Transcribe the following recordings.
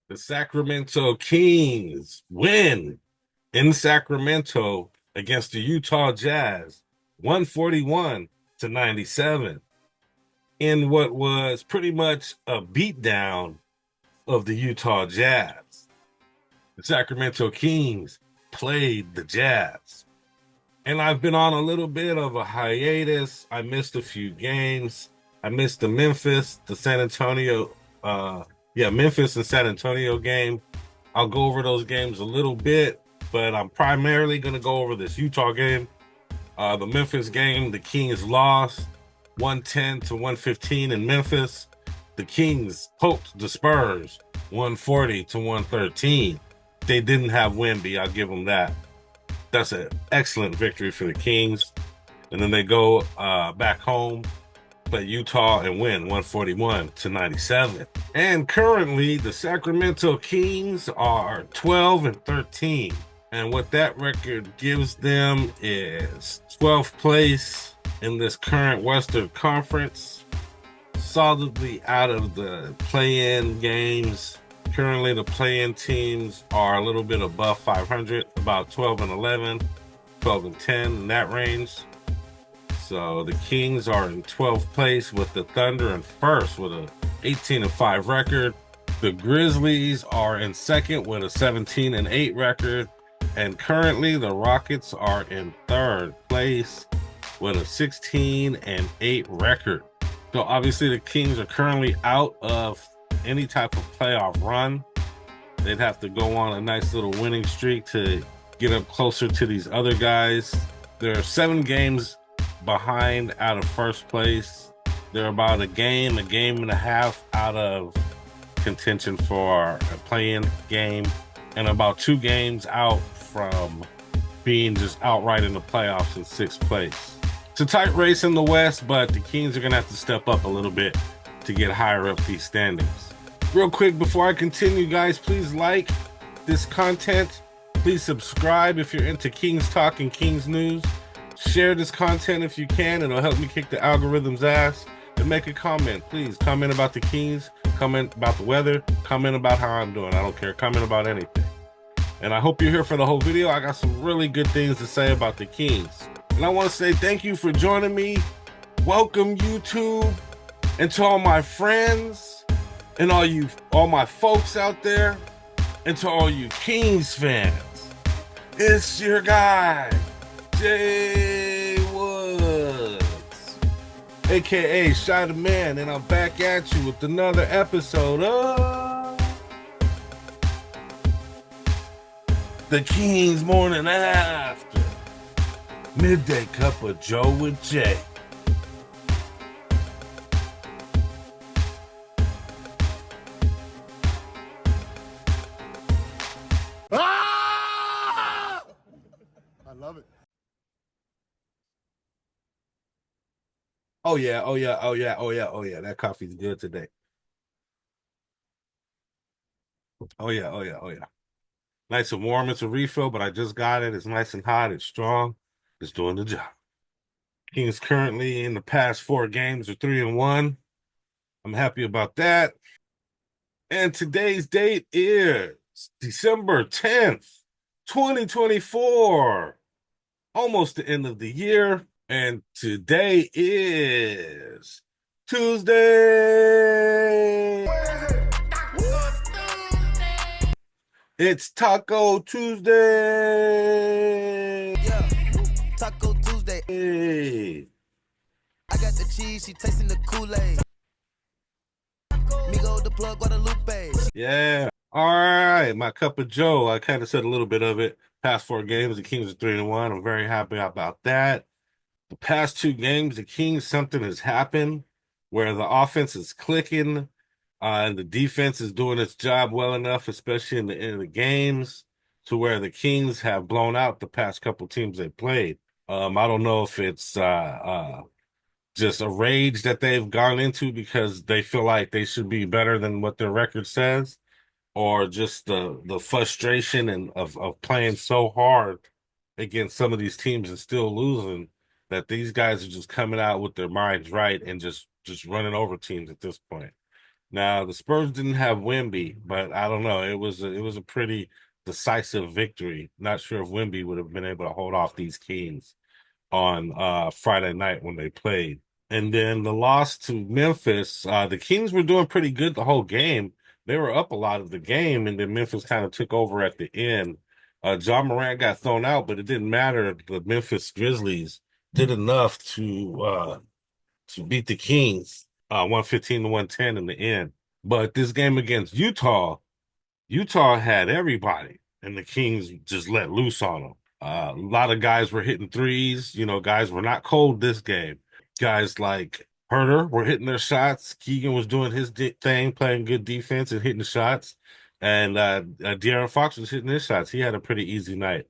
The Sacramento Kings win in Sacramento against the Utah Jazz, 141 to 97, in what was pretty much a beatdown of the Utah Jazz. The Sacramento Kings played the Jazz. And I've been on a little bit of a hiatus. I missed a few games. I missed the Memphis and San Antonio game. I'll go over those games a little bit, but I'm primarily going to go over this Utah game. The Memphis game, the Kings lost 110 to 115 in Memphis. The Kings poked the Spurs 140 to 113. They didn't have Wemby, I'll give them that. That's an excellent victory for the Kings. And then they go back home, play Utah, and win 141 to 97. And currently, the Sacramento Kings are 12 and 13. And what that record gives them is 12th place in this current Western Conference, solidly out of the play-in games. Currently, the play-in teams are a little bit above 500, about 12 and 11, 12 and 10 in that range. So the Kings are in 12th place with the Thunder in first with a 18 and 5 record. The Grizzlies are in second with a 17 and 8 record. And currently, the Rockets are in third place with a 16 and 8 record. So obviously, the Kings are currently out of any type of playoff run. They'd have to go on a nice little winning streak to get up closer to these other guys. They're 7 games behind out of first place. They're about a game and a half out of contention for a play-in game, and about 2 games out from being just outright in the playoffs in 6th place. It's a tight race in the West, but the Kings are going to have to step up a little bit to get higher up these standings. Real quick, before I continue, guys, please like this content. Please subscribe if you're into Kings Talk and Kings News. Share this content if you can. It'll help me kick the algorithm's ass. And make a comment. Please comment about the Kings, comment about the weather, comment about how I'm doing. I don't care. Comment about anything. And I hope you're here for the whole video. I got some really good things to say about the Kings. And I want to say thank you for joining me. Welcome, YouTube. And to all my friends and all my folks out there, and to all you Kings fans, it's your guy, Jay Woods, aka Shy the Man, and I'm back at you with another episode of the Kings Morning After Midday Cup of Joe with Jay. I love it. Oh yeah, oh yeah, oh yeah, oh yeah, oh yeah. That coffee's good today. Oh yeah, oh yeah, oh yeah. Nice and warm. It's a refill, but I just got it. It's nice and hot. It's strong. It's doing the job. Kings currently in the past 4 games are 3-1. I'm happy about that. And today's date is December 10th, 2024. Almost the end of the year. And today is Tuesday. It's Taco Tuesday. Yeah, Taco Tuesday. Hey. I got the cheese, she tasting the Kool-Aid. Migo the plug, Guadalupe. Yeah. All right. My cup of Joe. I kind of said a little bit of it. Past 4 games, the Kings are 3-1. I'm very happy about that. The past 2 games, the Kings, something has happened where the offense is clicking and the defense is doing its job well enough, especially in the end of the games, to where the Kings have blown out the past couple teams they played. I don't know if it's just a rage that they've gone into because they feel like they should be better than what their record says, or just the frustration and of playing so hard against some of these teams and still losing, that these guys are just coming out with their minds right and just running over teams at this point. Now the Spurs didn't have Wemby, but I don't know. It was a pretty decisive victory. Not sure if Wemby would have been able to hold off these Kings on Friday night when they played. And then the loss to Memphis, the Kings were doing pretty good the whole game. They were up a lot of the game, and then Memphis kind of took over at the end. John Morant got thrown out, but it didn't matter. The Memphis Grizzlies did enough to beat the Kings 115 to 110 in the end. But this game against Utah had everybody, and the Kings just let loose on them. A lot of guys were hitting threes. You know, guys were not cold this game. Guys like Herter were hitting their shots. Keegan was doing his thing, playing good defense and hitting shots. And De'Aaron Fox was hitting his shots. He had a pretty easy night.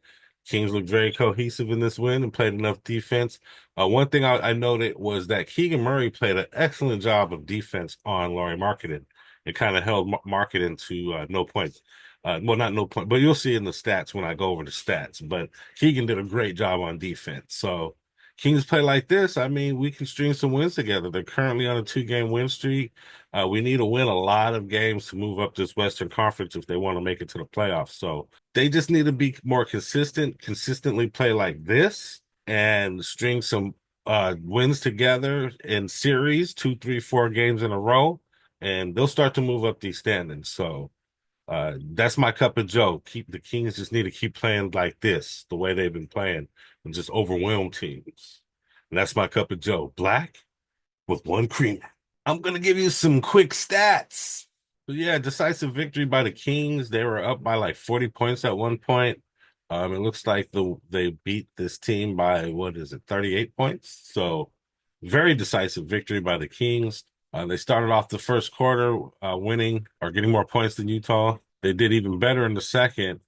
Kings looked very cohesive in this win and played enough defense. One thing I noted was that Keegan Murray played an excellent job of defense on Lauri Markkanen. It kind of held Markkanen to no points. Well, not no point, but you'll see in the stats when I go over the stats. But Keegan did a great job on defense. So Kings play like this, I mean, we can string some wins together. They're currently on a 2-game win streak. We need to win a lot of games to move up this Western Conference if they want to make it to the playoffs. So they just need to be more consistently play like this and string some wins together in series, 2, 3, 4 games in a row, and they'll start to move up these standings. So that's my cup of Joe. The Kings just need to keep playing like this, the way they've been playing, and just overwhelm teams. And that's my cup of Joe. Black with one creamer. I'm gonna give you some quick stats. But yeah, decisive victory by the Kings. They were up by like 40 points at one point. It looks like they beat this team by 38 points. So very decisive victory by the Kings. They started off the first quarter winning or getting more points than Utah. They did even better in the second.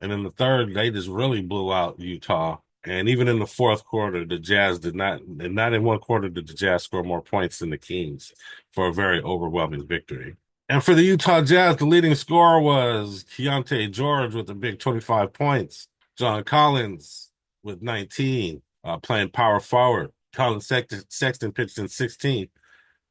And in the third, they just really blew out Utah. And even in the fourth quarter, the Jazz did not, and not in one quarter did the Jazz score more points than the Kings for a very overwhelming victory. And for the Utah Jazz, the leading scorer was Keontae George with a big 25 points. John Collins with 19, playing power forward. Colin Sexton pitched in 16.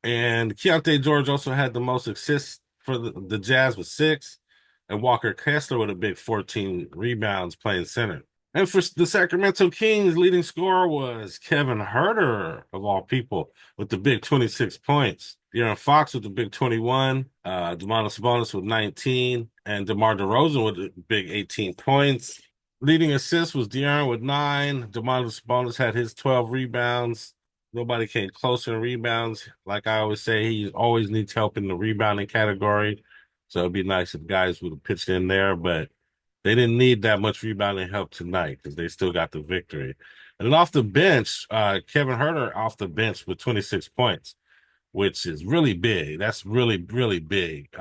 And Keontae George also had the most assists for the Jazz with 6. And Walker Kessler with a big 14 rebounds playing center. And for the Sacramento Kings, leading scorer was Kevin Huerter, of all people, with the big 26 points. De'Aaron Fox with the big 21, Domantas Sabonis with 19, and DeMar DeRozan with the big 18 points. Leading assist was De'Aaron with 9. Domantas Sabonis had his 12 rebounds. Nobody came closer in rebounds. Like I always say, he always needs help in the rebounding category. So it'd be nice if guys would have pitched in there, but they didn't need that much rebounding help tonight because they still got the victory. And then off the bench, Kevin Huerter off the bench with 26 points, which is really big. That's really, really big.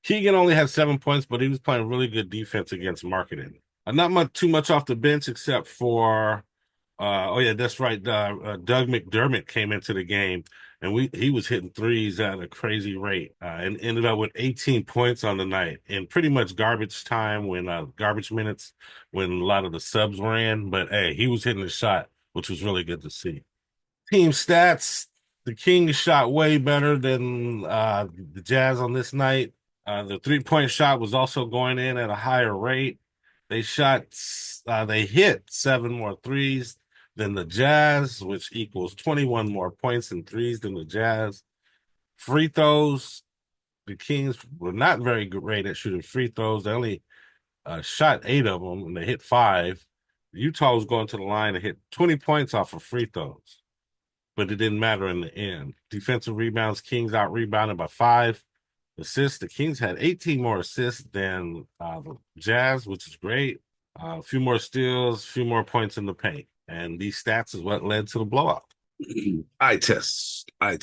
Keegan only had 7 points, but he was playing really good defense against Markkanen. Not too much off the bench except for oh yeah, that's right. Doug McDermott came into the game, and he was hitting threes at a crazy rate, and ended up with 18 points on the night in pretty much garbage time when garbage minutes when a lot of the subs were in. But hey, he was hitting the shot, which was really good to see. Team stats: the Kings shot way better than the Jazz on this night. The 3-point shot was also going in at a higher rate. They hit 7 more threes than the Jazz, which equals 21 more points in threes than the Jazz. Free throws, the Kings were not very great at shooting free throws. They only shot 8 of them, and they hit 5. Utah was going to the line and hit 20 points off of free throws, but it didn't matter in the end. Defensive rebounds, Kings out-rebounded by 5. Assists, the Kings had 18 more assists than the Jazz, which is great. A few more steals, a few more points in the paint. And these stats is what led to the blowout. Eye test. We're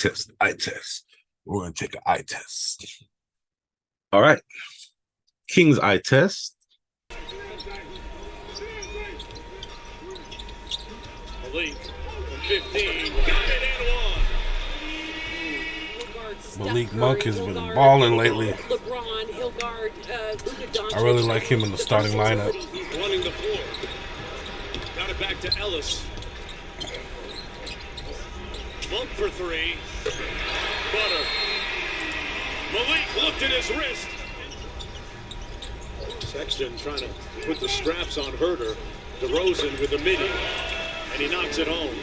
going to take an eye test. All right. King's eye test. Malik from 15. Got it and one. Malik Monk has been balling lately. I really like him in the starting lineup. He's running the floor. Got it back to Ellis. Monk for 3. Butter. Malik looked at his wrist. Sexton trying to put the straps on Herter. DeRozan with the midi, and he knocks it home.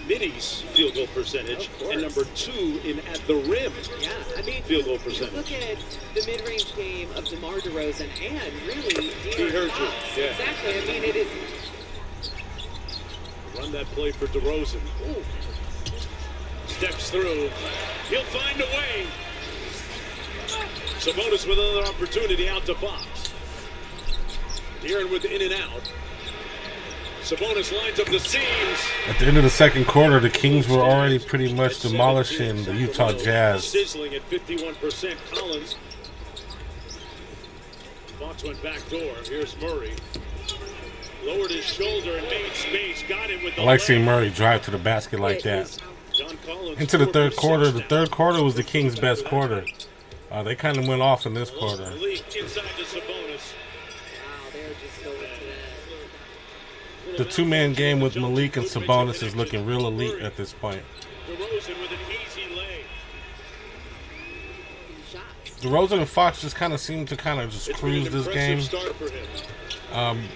Middy's field goal percentage, and number 2 in at the rim. Yeah, I mean, field goal percentage. Look at the mid-range game of DeMar DeRozan and really He heard you. Yeah. Exactly. I mean, it is. Run that play for DeRozan. Ooh. Steps through. He'll find a way. Sabonis with another opportunity out to Fox. De'Aaron with in and out. Sabonis lines up the seams. At the end of the second quarter, the Kings were already pretty much demolishing the Utah Jazz. Sizzling at 51%. Collins. Fox went back door. Here's Murray. Lowered his shoulder and made space. Got him with the I like leg. seeing Murray drive to the basket like that. John Collins Into the third quarter. The scored third quarter was the Kings' best quarter. They kind of went off in this quarter. Malik inside to Sabonis. Wow, they're just going to that. The two-man game with Malik and Sabonis is looking real elite at this point. DeRozan with an easy lay. Shots. DeRozan and Fox just kind of seem to just cruise this game. Start for him.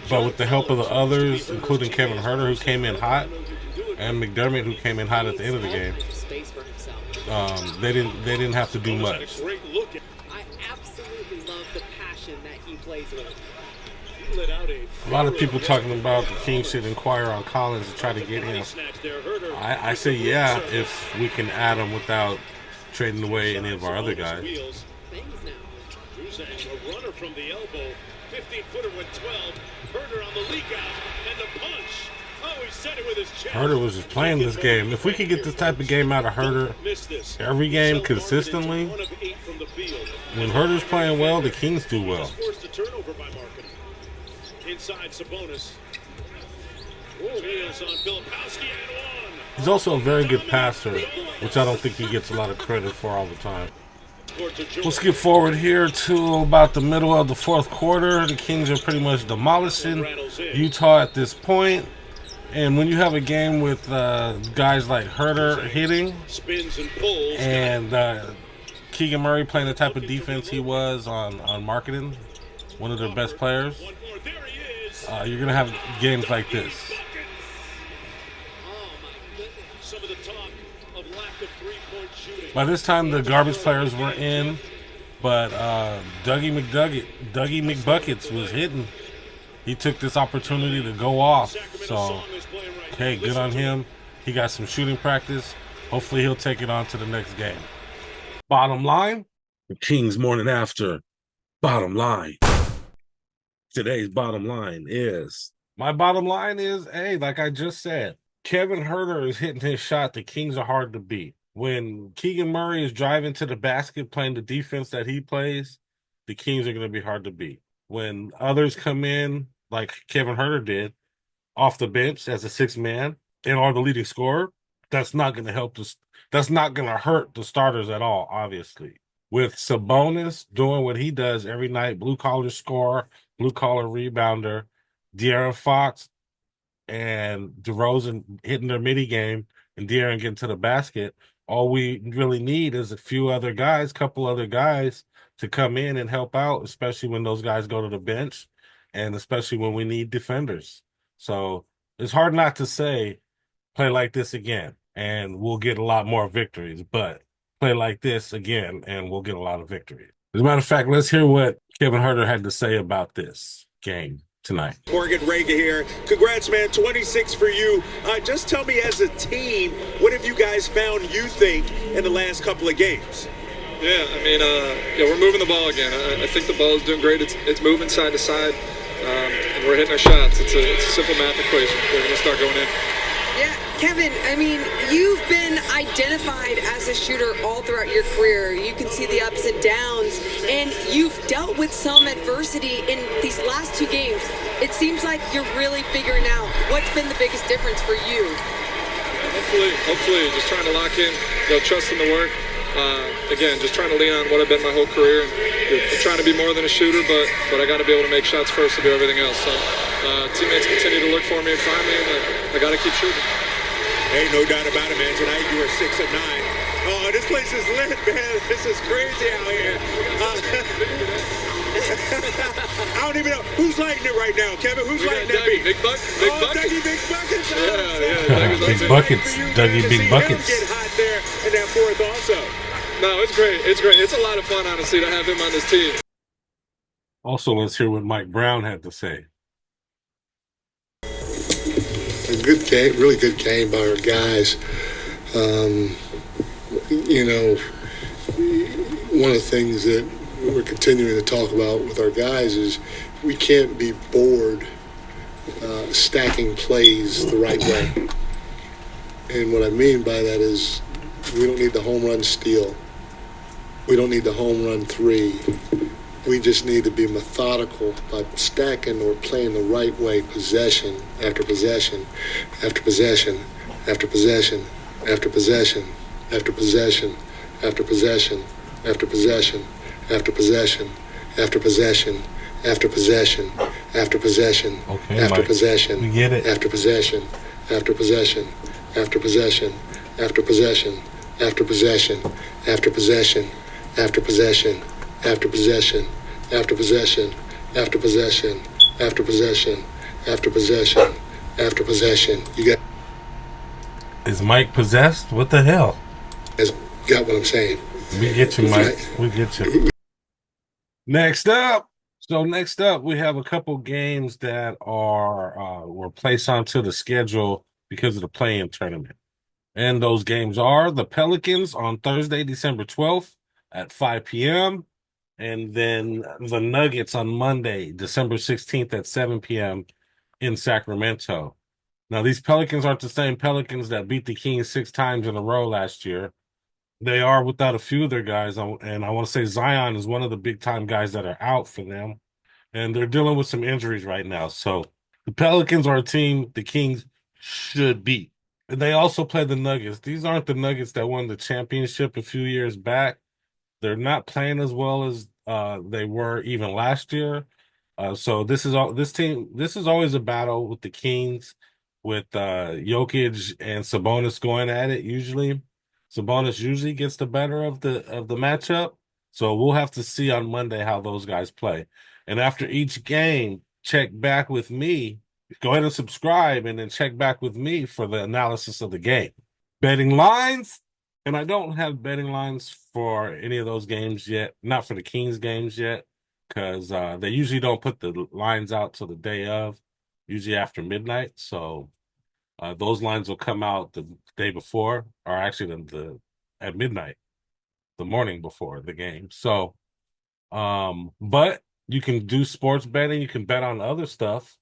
But with the help of the others, including Kevin Herter, who came in hot, and McDermott, who came in hot at the end of the game, Space for himself. they didn't have to do much. Great look at. I absolutely love the passion that he plays with. He let out A lot of people talking about the Kings should inquire on Collins to try to get him. I say yeah, if we can add him without trading away any of our other guys. Things now. Juzang, a runner from the elbow. 15-footer with 12. Herter on the leak out. And the punch. Oh, he set it with his chest. Herter was just playing this game. If we could get this type of game out of Herter every game consistently, One of 8 from the field. when Herter's playing well, the Kings do well. Forced a turnover by Marketing. Inside Sabonis. Wheels on Filipowski and one. He's also a very good passer, which I don't think he gets a lot of credit for all the time. We'll skip forward here to about the middle of the fourth quarter. The Kings are pretty much demolishing Utah at this point. And when you have a game with guys like Herter hitting Spins and pulls. and Keegan Murray playing the type of defense he was on Marketing, one of their best players, One more. There he is. you're going to have games like this. Oh my goodness. Some of the talk of lack of three-point shooting. By this time, the garbage players were in, but Dougie McBuckets was hitting. He took this opportunity to go off. So, hey, good on him. He got some shooting practice. Hopefully, he'll take it on to the next game. Bottom line, the Kings morning after. Bottom line. Today's bottom line is, my bottom line is, hey, like I just said, Kevin Herter is hitting his shot. The Kings are hard to beat. When Keegan Murray is driving to the basket, playing the defense that he plays, the Kings are going to be hard to beat. When others come in, like Kevin Herter did, off the bench as a sixth man and are the leading scorer, that's not going to help us. That's not going to hurt the starters at all, obviously. With Sabonis doing what he does every night, blue-collar scorer, blue-collar rebounder, De'Aaron Fox and DeRozan hitting their midi game, and De'Aaron getting to the basket, all we really need is a few other guys, couple other guys to come in and help out, especially when those guys go to the bench and especially when we need defenders. So it's hard not to say, play like this again, and we'll get a lot more victories, but play like this again, and we'll get a lot of victories. As a matter of fact, let's hear what Kevin Herter had to say about this game tonight. Morgan Rega here. Congrats, man. 26 for you. Just tell me, as a team, what have you guys found, you think, in the last couple of games? Yeah, I mean, we're moving the ball again. I think the ball is doing great. It's moving side to side, and we're hitting our shots. It's a simple math equation. We're going to start going in. Yeah, Kevin, I mean, you've been identified as a shooter all throughout your career. You can see the ups and downs, and you've dealt with some adversity in these last two games. It seems like you're really figuring out what's been the biggest difference for you. Hopefully, just trying to lock in, trust in the work. Again, just trying to lean on what I've been my whole career. I'm trying to be more than a shooter, but I got to be able to make shots first to do everything else. So teammates continue to look for me and find me, and I got to keep shooting. Hey, no doubt about it, man. Tonight you were 6 of 9. Oh, this place is lit, man. This is crazy out here. I don't even know. Who's lighting it right now, Kevin? Who's lighting that beat? Big Buckets. Dougie Big Buckets. Big Buckets. Dougie Big Buckets. Get hot there in that fourth also. No, it's great. It's great. It's a lot of fun, honestly, to have him on this team. Also, let's hear what Mike Brown had to say. A good game, really good game by our guys. You know, one of the things that we're continuing to talk about with our guys is we can't be bored stacking plays the right way. And what I mean by that is we don't need the home run steal. We don't need the home run three. We just need to be methodical by stacking or playing the right way, possession after possession after possession after possession after possession after possession after possession after possession after possession after possession after possession after possession after possession we get it. after possession after possession after possession after possession after possession after possession after possession after possession after possession after possession after possession after possession after possession. You got. Is Mike possessed? What the hell? Got what I'm saying? We get you, Mike. We get you. Next up. So next up, we have a couple games that are were placed onto the schedule because of the play-in tournament. And those games are the Pelicans on Thursday, December 12th at 5 p.m. And then the Nuggets on Monday, December 16th at 7 p.m. in Sacramento. Now, these Pelicans aren't the same Pelicans that beat the Kings 6 times in a row last year. They are without a few of their guys, and I want to say Zion is one of the big-time guys that are out for them, and they're dealing with some injuries right now. So the Pelicans are a team the Kings should beat. And they also play the Nuggets. These aren't the Nuggets that won the championship a few years back. They're not playing as well as they were even last year. So this is always a battle with the Kings, with Jokic and Sabonis going at it. Usually, Sabonis usually gets the better of the matchup. So we'll have to see on Monday how those guys play. And after each game, check back with me. Go ahead and subscribe, and then check back with me for the analysis of the game. Betting lines. And I don't have betting lines for any of those games yet, not for the Kings games yet, because they usually don't put the lines out till the day of, usually after midnight. So those lines will come out the day before, or actually at midnight, the morning before the game. So, but you can do sports betting. You can bet on other stuff.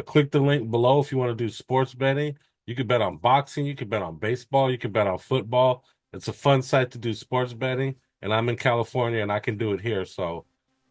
Click the link below if you want to do sports betting. You can bet on boxing. You can bet on baseball. You can bet on football. It's a fun site to do sports betting, and I'm in California, and I can do it here, so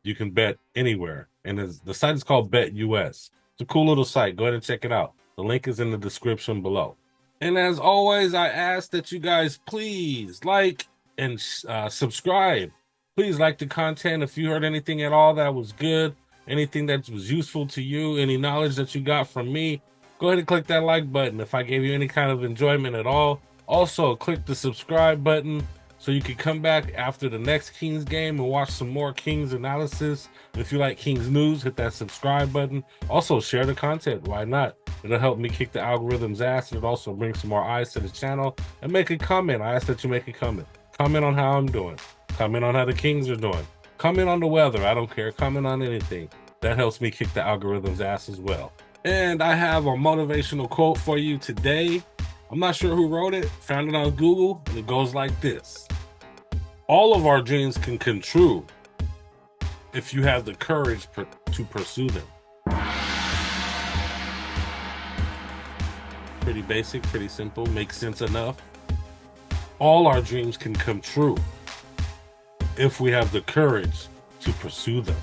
you can bet anywhere. And the site is called Bet US. It's a cool little site. Go ahead and check it out. The link is in the description below. And as always, I ask that you guys please like and subscribe. Please like the content. If you heard anything at all that was good, anything that was useful to you, any knowledge that you got from me, go ahead and click that like button. If I gave you any kind of enjoyment at all, also click the subscribe button so you can come back after the next Kings game and watch some more Kings analysis. If you like Kings news, hit that subscribe button. Also share the content. Why not? It'll help me kick the algorithm's ass, and it also brings some more eyes to the channel. And make a comment. I ask that you make a comment. Comment on how I'm doing. Comment on how the Kings are doing. Comment on the weather. I don't care. Comment on anything. That helps me kick the algorithm's ass as well. And I have a motivational quote for you today. I'm not sure who wrote it. Found it on Google, and it goes like this. All of our dreams can come true if you have the courage to pursue them. Pretty basic, pretty simple, makes sense enough. All our dreams can come true if we have the courage to pursue them.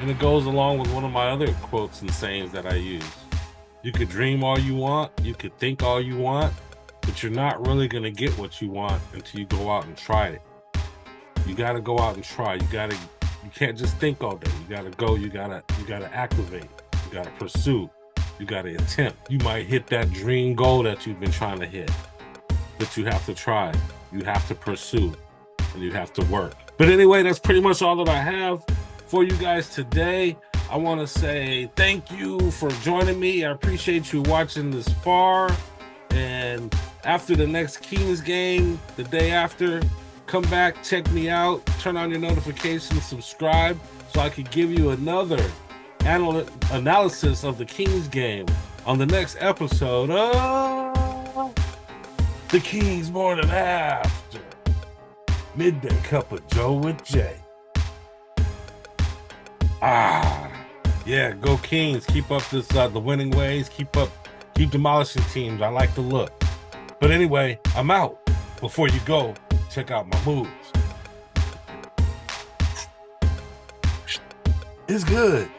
And it goes along with one of my other quotes and sayings that I use. You could dream all you want, you could think all you want, but you're not really going to get what you want until you go out and try it. You got to go out and try. You can't just think all day. You got to go, you got to activate, you got to pursue, you got to attempt. You might hit that dream goal that you've been trying to hit. that you have to try, you have to pursue, and you have to work. But anyway, that's pretty much all that I have for you guys today. I want to say thank you for joining me. I appreciate you watching this far. And after the next Kings game, the day after, come back, check me out, turn on your notifications, subscribe, so I can give you another analysis of the Kings game on the next episode of The Kings Morning After. Midday Cup of Joe with Jay. Yeah, go Kings. Keep up this the winning ways. Keep demolishing teams. I like the look. But anyway, I'm out. Before you go, check out my moves. It's good.